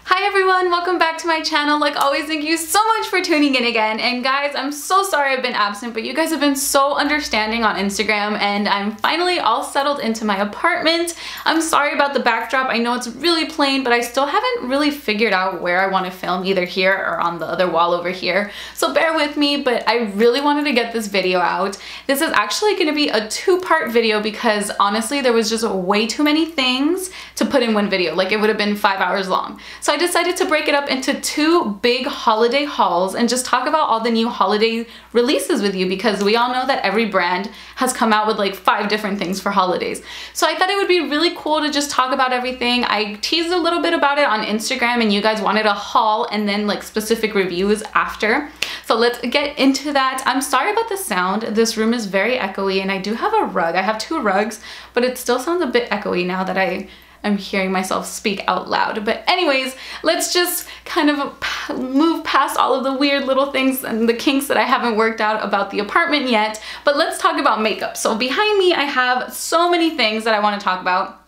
Hi everyone, welcome back to my channel. Like always, thank you so much for tuning in again. And guys, I'm so sorry I've been absent, but you guys have been so understanding on Instagram and I'm finally all settled into my apartment. I'm sorry about the backdrop. I know it's really plain, but I still haven't really figured out where I want to film, either here or on the other wall over here. So bear with me, but I really wanted to get this video out. This is actually going to be a two-part video because honestly, there was just way too many things to put in one video. Like it would have been 5 hours long. So I decided to break it up into two big holiday hauls and just talk about all the new holiday releases with you, because we all know that every brand has come out with like 5 different things for holidays. So I thought it would be really cool to just talk about everything. I teased a little bit about it on Instagram and you guys wanted a haul and then like specific reviews after. So let's get into that. I'm sorry about the sound. This room is very echoey and I do have a rug. I have 2 rugs, but it still sounds a bit echoey now that I'm hearing myself speak out loud. But anyways, let's just kind of move past all of the weird little things and the kinks that I haven't worked out about the apartment yet. But let's talk about makeup. So behind me, I have so many things that I want to talk about.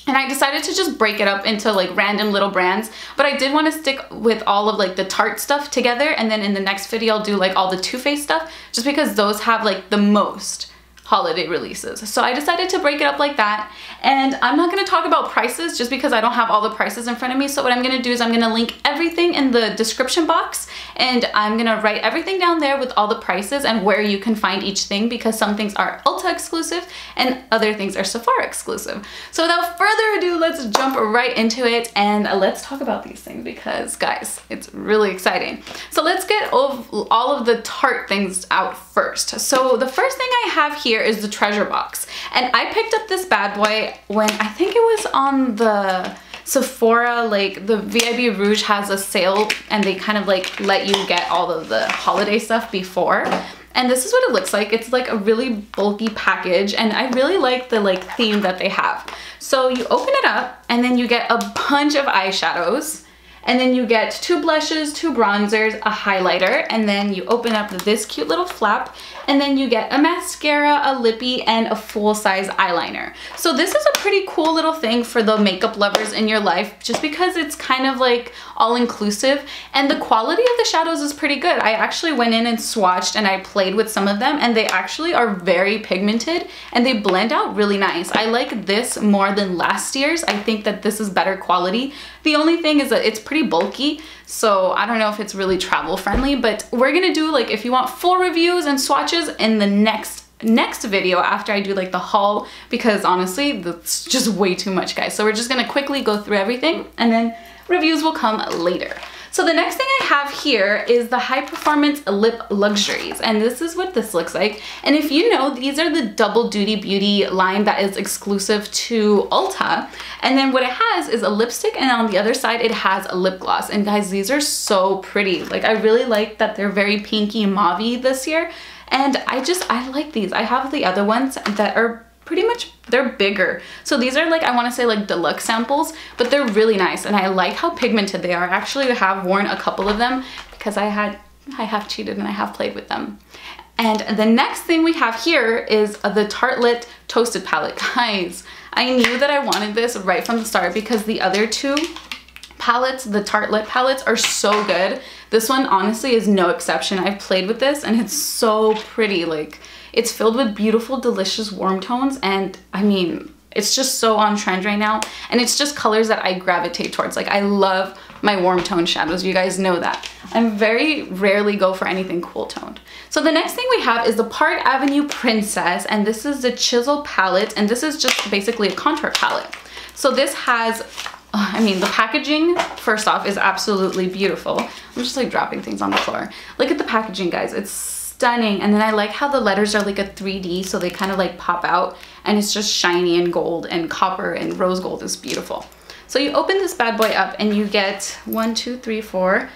And I decided to just break it up into like random little brands, but I did want to stick with all of like the Tarte stuff together, and then in the next video I'll do like all the Too Faced stuff, just because those have like the most holiday releases. So I decided to break it up like that, and I'm not going to talk about prices just because I don't have all the prices in front of me. So what I'm going to do is I'm going to link everything in the description box, and I'm going to write everything down there with all the prices and where you can find each thing, because some things are ULTA exclusive and other things are Sephora exclusive. So without further ado, let's jump right into it and let's talk about these things, because guys, it's really exciting. So let's get all of the Tarte things out first. So the first thing I have here is the treasure box, and I picked up this bad boy when I think it was on the Sephora, like the VIB Rouge has a sale and they kind of like let you get all of the holiday stuff before. And this is what it looks like. It's like a really bulky package and I really like the like theme that they have. So you open it up and then you get a bunch of eyeshadows. And then you get 2 blushes, 2 bronzers, a highlighter, and then you open up this cute little flap, and then you get a mascara, a lippy, and a full-size eyeliner. So this is a pretty cool little thing for the makeup lovers in your life, just because it's kind of like all-inclusive, and the quality of the shadows is pretty good. I actually went in and swatched and I played with some of them, and they actually are very pigmented, and they blend out really nice. I like this more than last year's. I think that this is better quality. The only thing is that it's pretty bulky, so I don't know if it's really travel friendly, but we're gonna do like, if you want full reviews and swatches in the next video after I do like the haul, because honestly that's just way too much, guys. So we're just gonna quickly go through everything and then reviews will come later. So the next thing I have here is the High Performance Lip Luxuries, and this is what this looks like. And if you know, these are the Double Duty Beauty line that is exclusive to ULTA. And then what it has is a lipstick, and on the other side it has a lip gloss. And guys, these are so pretty. Like I really like that they're very pinky mauvey this year. And I like these. I have the other ones that are pretty much, they're bigger. So these are like, I want to say like deluxe samples, but they're really nice. And I like how pigmented they are. I actually have worn a couple of them because I have cheated and I have played with them. And the next thing we have here is the Tartelette Toasted Palette. Guys, I knew that I wanted this right from the start because the other 2 palettes, the Tartelette palettes, are so good. This one honestly is no exception. I've played with this and it's so pretty. Like, it's filled with beautiful, delicious warm tones, and I mean, it's just so on trend right now, and it's just colors that I gravitate towards. Like, I love my warm tone shadows. You guys know that. I very rarely go for anything cool toned. So the next thing we have is the Parkave Princess, and this is the Chisel palette, and this is just basically a contour palette. So this has, I mean, the packaging, first off, is absolutely beautiful. I'm just like dropping things on the floor. Look at the packaging, guys. It's stunning. And then I like how the letters are like a 3D, so they kind of like pop out, and it's just shiny and gold and copper and rose gold is beautiful. So you open this bad boy up and you get 4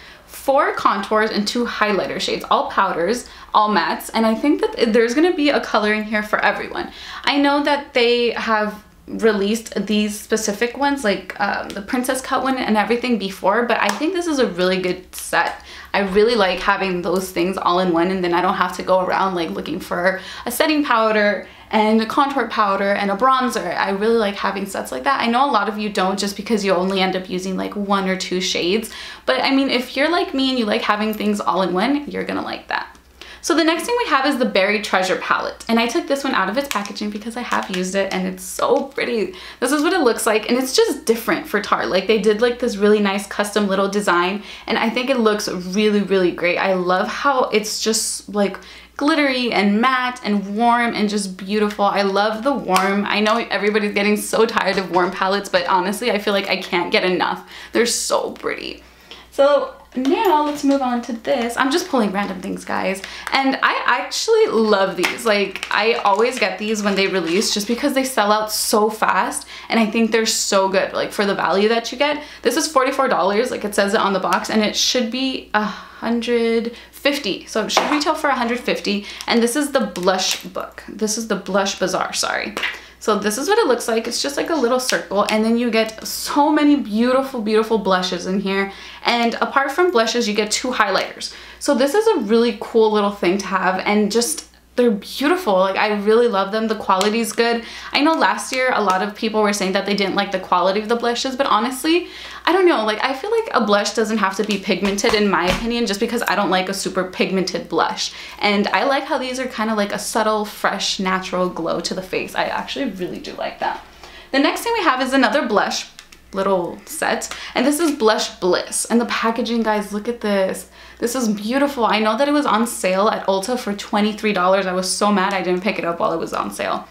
contours and 2 highlighter shades, all powders, all mattes, and I think that there's gonna be a color in here for everyone. I know that they have released these specific ones, like the princess cut one and everything before, but I think this is a really good set. I really like having those things all in one, and then I don't have to go around like looking for a setting powder and a contour powder and a bronzer. I really like having sets like that. I know a lot of you don't, just because you only end up using like 1 or 2 shades. But I mean, if you're like me and you like having things all in one, you're gonna like that. So the next thing we have is the Berry Treasure palette, and I took this one out of its packaging because I have used it and it's so pretty. This is what it looks like, and it's just different for Tarte. Like, they did like this really nice custom little design, and I think it looks really, really great. I love how it's just like glittery and matte and warm and just beautiful. I love the warm. I know everybody's getting so tired of warm palettes, but honestly, I feel like I can't get enough. They're so pretty. So now let's move on to this. I'm just pulling random things, guys, and I actually love these. Like, I always get these when they release just because they sell out so fast, and I think they're so good, like, for the value that you get. This is $44, like it says it on the box, and it should be $150, so it should retail for $150. And this is the blush book. This is the Blush Bazaar, sorry. So this is what it looks like. It's just like a little circle, and then you get so many beautiful, beautiful blushes in here. And apart from blushes, you get 2 highlighters. So this is a really cool little thing to have, and just, they're beautiful. Like, I really love them. The quality is good. I know last year a lot of people were saying that they didn't like the quality of the blushes, but honestly, I don't know. Like, I feel like a blush doesn't have to be pigmented, in my opinion, just because I don't like a super pigmented blush. And I like how these are kind of like a subtle, fresh, natural glow to the face. I actually really do like that. The next thing we have is another blush little set, and this is Blush Bliss. And the packaging, guys, look at this. This is beautiful. I know that it was on sale at Ulta for $23. I was so mad I didn't pick it up while it was on sale.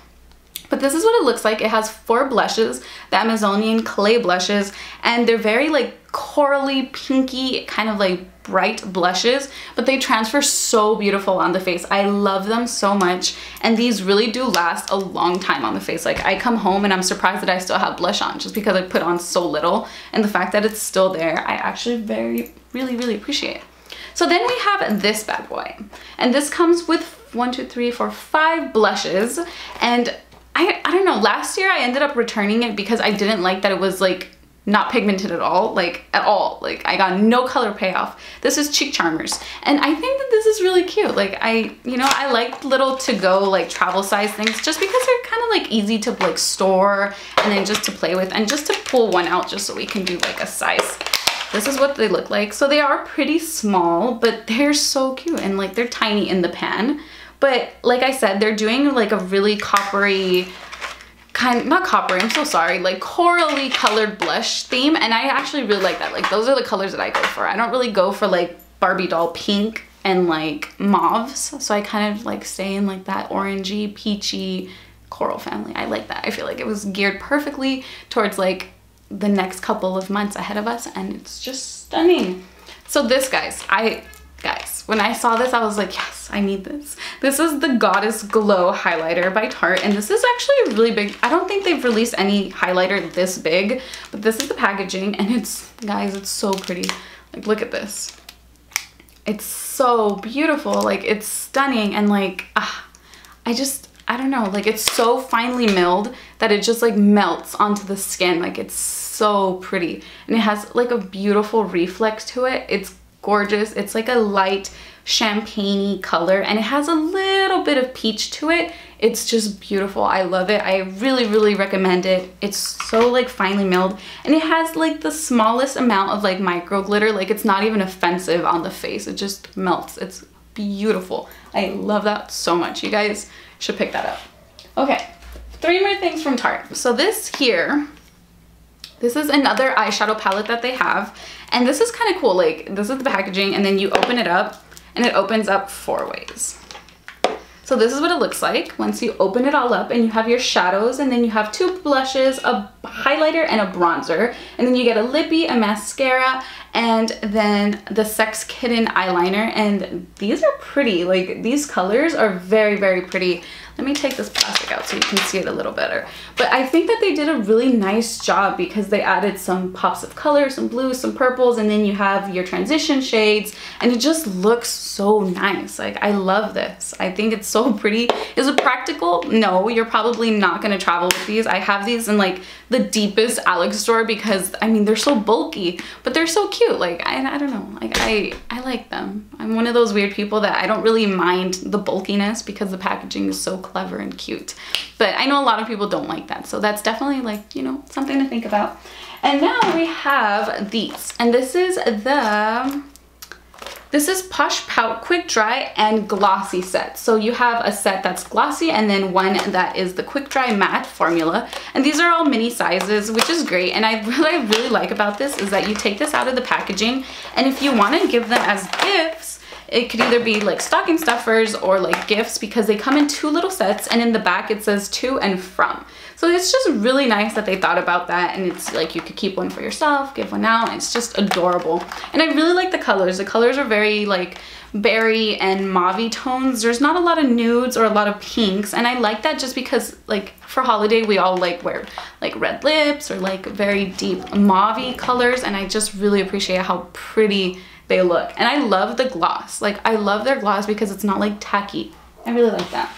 But this is what it looks like. It has 4 blushes, the Amazonian clay blushes, and they're very like corally, pinky, kind of like bright blushes, but they transfer so beautiful on the face. I love them so much, and these really do last a long time on the face. Like, I come home and I'm surprised that I still have blush on, just because I put on so little, and the fact that it's still there, I actually really appreciate. So then we have this bad boy, and this comes with 1, 2, 3, 4, 5 blushes, and I don't know, last year I ended up returning it because I didn't like that it was like not pigmented at all, like I got no color payoff. This is Cheek Charmers, and I think that this is really cute. Like, I like little to-go like travel size things just because they're kind of like easy to like store and then just to play with, and just to pull one out just so we can do like a size. This is what they look like. So they are pretty small, but they're so cute, and like they're tiny in the pan. But like I said, they're doing like a really coppery not coppery, I'm so sorry, like corally colored blush theme, and I actually really like that. Like, those are the colors that I go for. I don't really go for like Barbie doll pink and like mauves, so I kind of like stay in like that orangey, peachy coral family. I like that. I feel like it was geared perfectly towards like the next couple of months ahead of us, and it's just stunning. So this, guys, when I saw this, I was like, yes, I need this. This is the Goddess Glow highlighter by Tarte, and this is actually really big. I don't think they've released any highlighter this big, but this is the packaging, and it's, guys, it's so pretty. Like, look at this. It's so beautiful. Like, it's stunning, and like, I don't know, like, it's so finely milled that it just like melts onto the skin. Like, it's so pretty, and it has like a beautiful reflex to it. It's gorgeous. It's like a light champagne-y color, and it has a little bit of peach to it. It's just beautiful. I love it. I really recommend it. It's so like finely milled, and it has like the smallest amount of like micro glitter. Like, it's not even offensive on the face. It just melts. It's beautiful. I love that so much. You guys should pick that up. Okay, 3 more things from Tarte. So this here, this is another eyeshadow palette that they have, and this is kind of cool. Like, this is the packaging, and then you open it up, and it opens up 4 ways. So this is what it looks like once you open it all up, and you have your shadows, and then you have 2 blushes, a highlighter, and a bronzer, and then you get a lippy, a mascara, and then the Sex Kitten eyeliner. And these are pretty. Like, these colors are very pretty. Let me take this plastic out so you can see it a little better. But I think that they did a really nice job because they added some pops of color, some blues, some purples, and then you have your transition shades, and it just looks so nice. Like, I love this. I think it's so pretty. Is it practical? No, you're probably not gonna travel with these. I have these in like the deepest Alex store because, I mean, they're so bulky, but they're so cute. Like, I don't know, like I like them. I'm one of those weird people that I don't really mind the bulkiness because the packaging is so clever and cute. But I know a lot of people don't like that, so that's definitely like, you know, something to think about. And now we have these, and this is Posh Pout Quick Dry and Glossy set. So you have a set that's glossy and then one that is the Quick Dry Matte formula. And these are all mini sizes, which is great. And what I really like about this is that you take this out of the packaging, and if you want to give them as gifts, it could either be like stocking stuffers or like gifts, because they come in 2 little sets, and in the back it says to and from. So it's just really nice that they thought about that, and it's like you could keep one for yourself, give one out, and it's just adorable. And I really like the colors. The colors are very like berry and mauve tones. There's not a lot of nudes or a lot of pinks, and I like that just because like for holiday we all like wear like red lips or like very deep mauve colors, and I just really appreciate how pretty they look. And I love the gloss. Like I love their gloss because it's not like tacky. I really like that.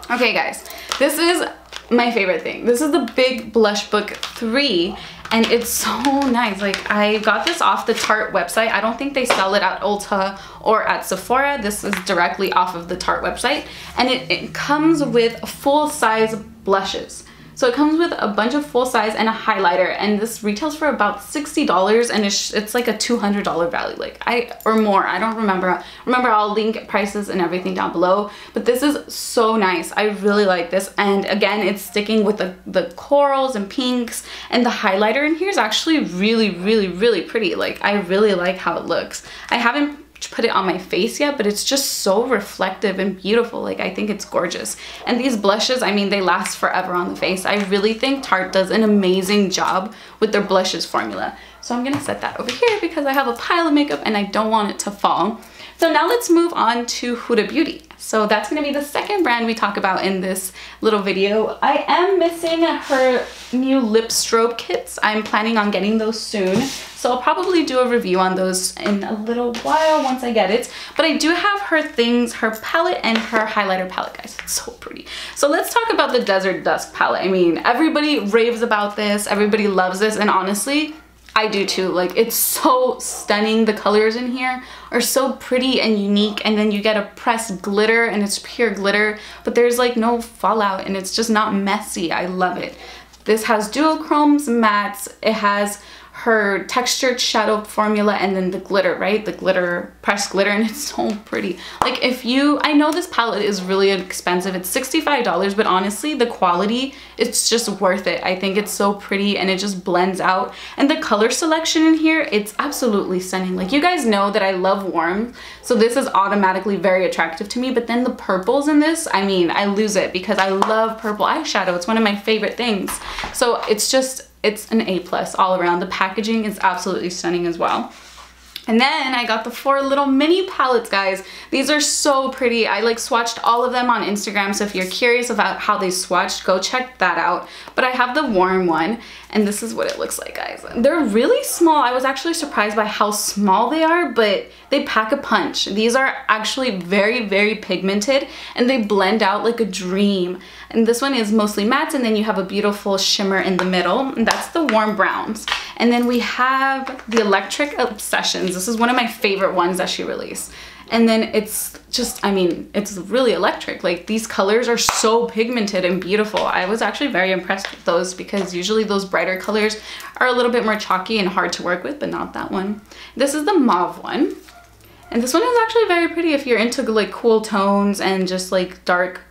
Okay guys, this is my favorite thing. This is the Big Blush Book 3, and it's so nice. Like I got this off the Tarte website. I don't think they sell it at ULTA or at Sephora. This is directly off of the Tarte website, and it comes with full-size blushes. So it comes with a bunch of full size and a highlighter, and this retails for about $60, and it's like a $200 value, or more. I don't remember. Remember, I'll link prices and everything down below, but this is so nice. I really like this, and again, it's sticking with the corals and pinks, and the highlighter in here is actually really, really, really pretty. Like I really like how it looks. I haven't put it on my face yet, but it's just so reflective and beautiful. Like I think it's gorgeous. And these blushes, I mean, they last forever on the face. I really think Tarte does an amazing job with their blushes formula. So I'm gonna set that over here because I have a pile of makeup and I don't want it to fall. So now let's move on to Huda Beauty. So that's gonna be the second brand we talk about in this little video. I am missing her new lip strobe kits. I'm planning on getting those soon. So I'll probably do a review on those in a little while once I get it. But I do have her things, her palette and her highlighter palette, guys. It's so pretty. So let's talk about the Desert Dusk palette. I mean, everybody raves about this. Everybody loves this. And honestly, I do too. Like it's so stunning. The colors in here are so pretty and unique, and then you get a pressed glitter and it's pure glitter, but there's like no fallout and it's just not messy. I love it. This has duochromes, mattes, it has her textured shadow formula, and then the glitter, right? The glitter, pressed glitter, and it's so pretty. Like I know this palette is really expensive. It's $65, but honestly, the quality, it's just worth it. I think it's so pretty and it just blends out. And the color selection in here, it's absolutely stunning. Like you guys know that I love warm, so this is automatically very attractive to me, but then the purples in this, I mean, I lose it because I love purple eyeshadow. It's one of my favorite things. So it's an A+ all around. The packaging is absolutely stunning as well. And then I got the 4 little mini palettes, guys. These are so pretty. I like swatched all of them on Instagram, so if you're curious about how they swatched, go check that out. But I have the warm one, and this is what it looks like, guys. They're really small. I was actually surprised by how small they are, but they pack a punch. These are actually very, very pigmented, and they blend out like a dream. And this one is mostly mattes, and then you have a beautiful shimmer in the middle, and that's the warm browns. And then we have the Electric Obsessions. This is one of my favorite ones that she released. And then it's just, I mean, it's really electric. Like these colors are so pigmented and beautiful. I was actually very impressed with those because usually those brighter colors are a little bit more chalky and hard to work with, but not that one. This is the mauve one. And this one is actually very pretty if you're into like cool tones and just like dark,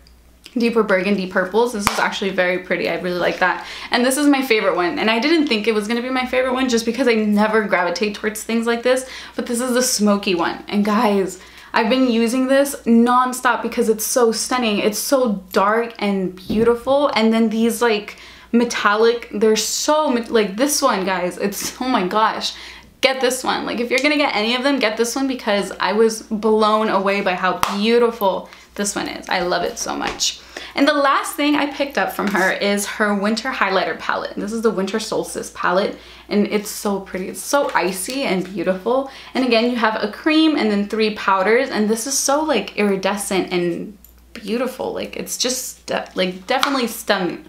deeper burgundy purples. This is actually very pretty. I really like that. And this is my favorite one. And I didn't think it was going to be my favorite one just because I never gravitate towards things like this. But this is the smoky one. And guys, I've been using this non-stop because it's so stunning. It's so dark and beautiful. And then these like metallic, they're so like this one, guys. It's, oh my gosh. Get this one. Like if you're gonna get any of them, get this one because I was blown away by how beautiful this one is. I love it so much. And the last thing I picked up from her is her winter highlighter palette. This is the Winter Solstice palette, and it's so pretty. It's so icy and beautiful. And again, you have a cream and then 3 powders, and this is so like iridescent and beautiful. Like it's just like definitely stunning.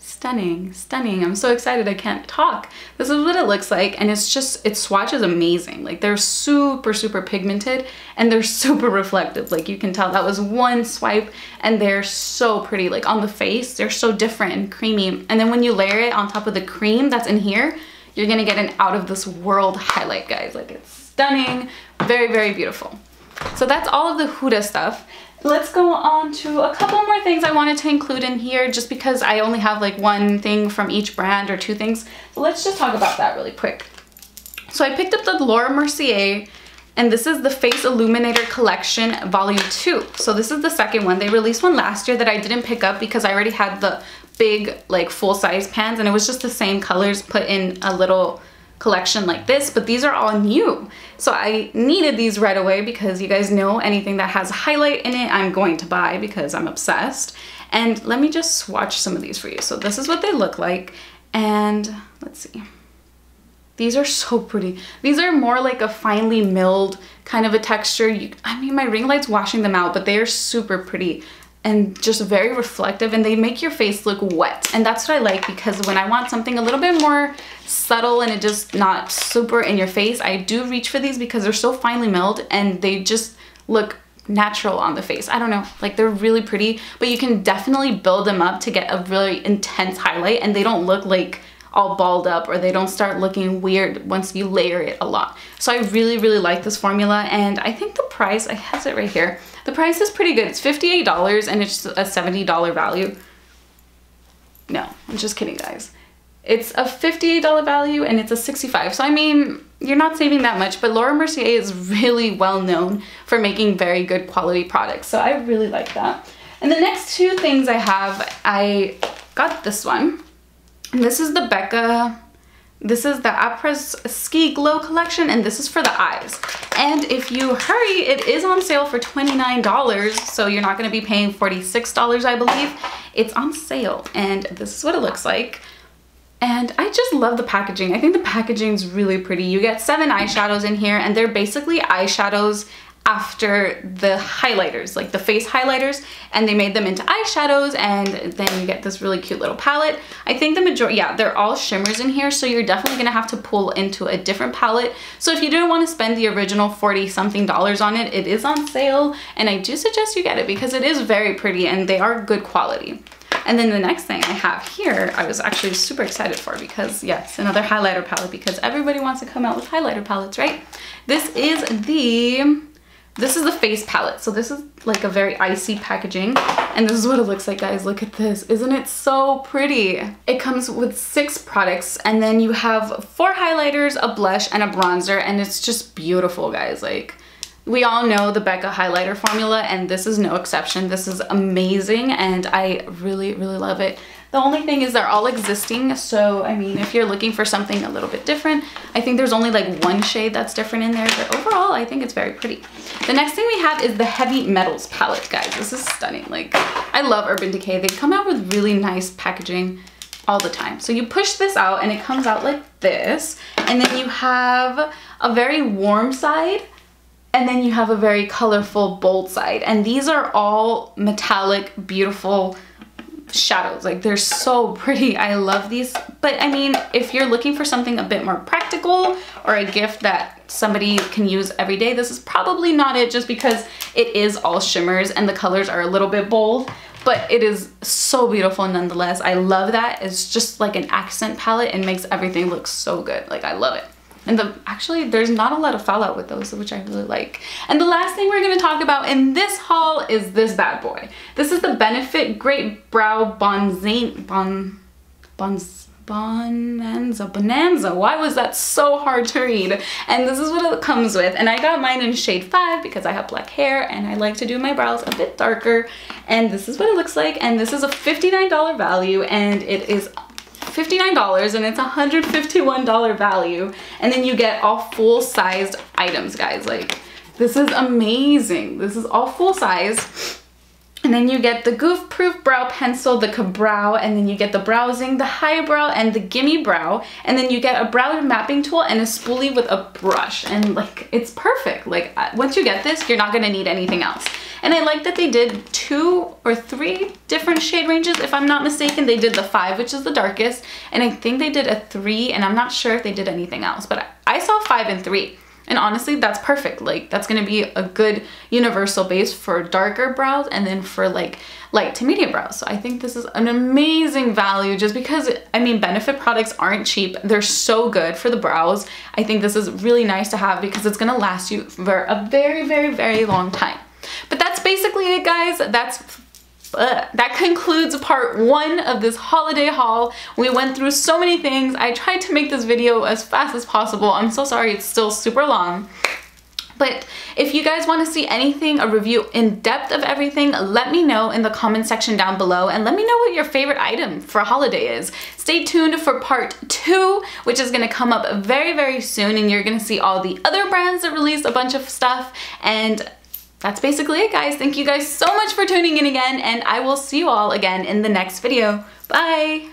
Stunning, stunning. I'm so excited I can't talk. This is what it looks like, and it's just, its swatch is amazing. Like they're super, super pigmented and they're super reflective. Like you can tell that was one swipe and they're so pretty. Like on the face, they're so different and creamy. And then when you layer it on top of the cream that's in here, you're gonna get an out of this world highlight, guys. Like it's stunning, very, very beautiful. So that's all of the Huda stuff. Let's go on to a couple more things I wanted to include in here just because I only have like one thing from each brand or two things. So let's just talk about that really quick. So I picked up the Laura Mercier, and this is the Face Illuminator Collection Volume 2. So this is the second one. They released one last year that I didn't pick up because I already had the big like full-size pans and it was just the same colors put in a little collection like this, but these are all new. So I needed these right away because you guys know anything that has a highlight in it, I'm going to buy because I'm obsessed. And let me just swatch some of these for you. So this is what they look like. And let's see. These are so pretty. These are more like a finely milled kind of a texture. I mean, my ring light's washing them out, but they are super pretty and just very reflective, and they make your face look wet. And that's what I like, because when I want something a little bit more subtle and it just not super in your face, I do reach for these because they're so finely milled and they just look natural on the face. I don't know, like they're really pretty, but you can definitely build them up to get a really intense highlight and they don't look like all balled up, or they don't start looking weird once you layer it a lot. So I really, really like this formula, and I think the price, I have it right here, the price is pretty good. It's $58 and it's a $70 value. No, I'm just kidding, guys. It's a $58 value and it's a $65. So I mean, you're not saving that much, but Laura Mercier is really well known for making very good quality products. So I really like that. And the next two things I have, I got this one. And this is the Becca, this is the Apres Ski Glow collection, and this is for the eyes. And if you hurry, it is on sale for $29, so you're not gonna be paying $46, I believe. It's on sale, and this is what it looks like. And I just love the packaging. I think the packaging is really pretty. You get 7 eyeshadows in here, and they're basically eyeshadows after the highlighters, like the face highlighters, and they made them into eyeshadows, and then you get this really cute little palette. I think the majority, yeah, they're all shimmers in here, so you're definitely gonna have to pull into a different palette. So if you didn't want to spend the original $40-something on it, it is on sale, and I do suggest you get it because it is very pretty and they are good quality. And then the next thing I have here, I was actually super excited for because yes, another highlighter palette, because everybody wants to come out with highlighter palettes, right? This is the face palette. So this is like a very icy packaging, and this is what it looks like, guys. Look at this. Isn't it so pretty? It comes with 6 products, and then you have 4 highlighters, a blush, and a bronzer, and it's just beautiful, guys. Like, we all know the Becca highlighter formula, and this is no exception. This is amazing, and I really, really love it. The only thing is they're all existing, so I mean, if you're looking for something a little bit different, I think there's only like 1 shade that's different in there, but overall, I think it's very pretty. The next thing we have is the Heavy Metals palette, guys. This is stunning. Like, I love Urban Decay. They come out with really nice packaging all the time. So you push this out, and it comes out like this, and then you have a very warm side, and then you have a very colorful, bold side. And these are all metallic, beautiful shadows. Like, they're so pretty. I love these. But I mean, if you're looking for something a bit more practical or a gift that somebody can use every day, this is probably not it, just because it is all shimmers and the colors are a little bit bold. But it is so beautiful nonetheless. I love that. It's just like an accent palette and makes everything look so good. Like, I love it. And actually, there's not a lot of fallout with those, which I really like. And the last thing we're going to talk about in this haul is this bad boy. This is the Benefit Great Brow Bonanza. Why was that so hard to read? And this is what it comes with. And I got mine in shade 5 because I have black hair and I like to do my brows a bit darker. And this is what it looks like. And this is a $59 value, and it is $59, and it's a $151 value, and then you get all full-sized items, guys. Like, this is amazing. This is all full size. And then you get the Goof Proof Brow Pencil, the Ka-Brow, and then you get the Browsing, the Highbrow, and the Gimme Brow. And then you get a brow mapping tool and a spoolie with a brush. And like, it's perfect. Like, once you get this, you're not gonna need anything else. And I like that they did 2 or 3 different shade ranges. If I'm not mistaken, they did the 5, which is the darkest, and I think they did a 3, and I'm not sure if they did anything else, but I saw 5 and 3. And honestly, that's perfect. Like, that's gonna be a good universal base for darker brows and then for like light to medium brows. So I think this is an amazing value just because, I mean, Benefit products aren't cheap. They're so good for the brows. I think this is really nice to have because it's gonna last you for a very, very, very long time. But that's basically it, guys. That concludes part 1 of this holiday haul. We went through so many things. I tried to make this video as fast as possible. I'm so sorry it's still super long. But if you guys want to see anything, a review in depth of everything, let me know in the comment section down below, and let me know what your favorite item for holiday is. Stay tuned for part 2, which is going to come up very, very soon, and you're going to see all the other brands that released a bunch of stuff. And that's basically it, guys. Thank you guys so much for tuning in again, and I will see you all again in the next video. Bye!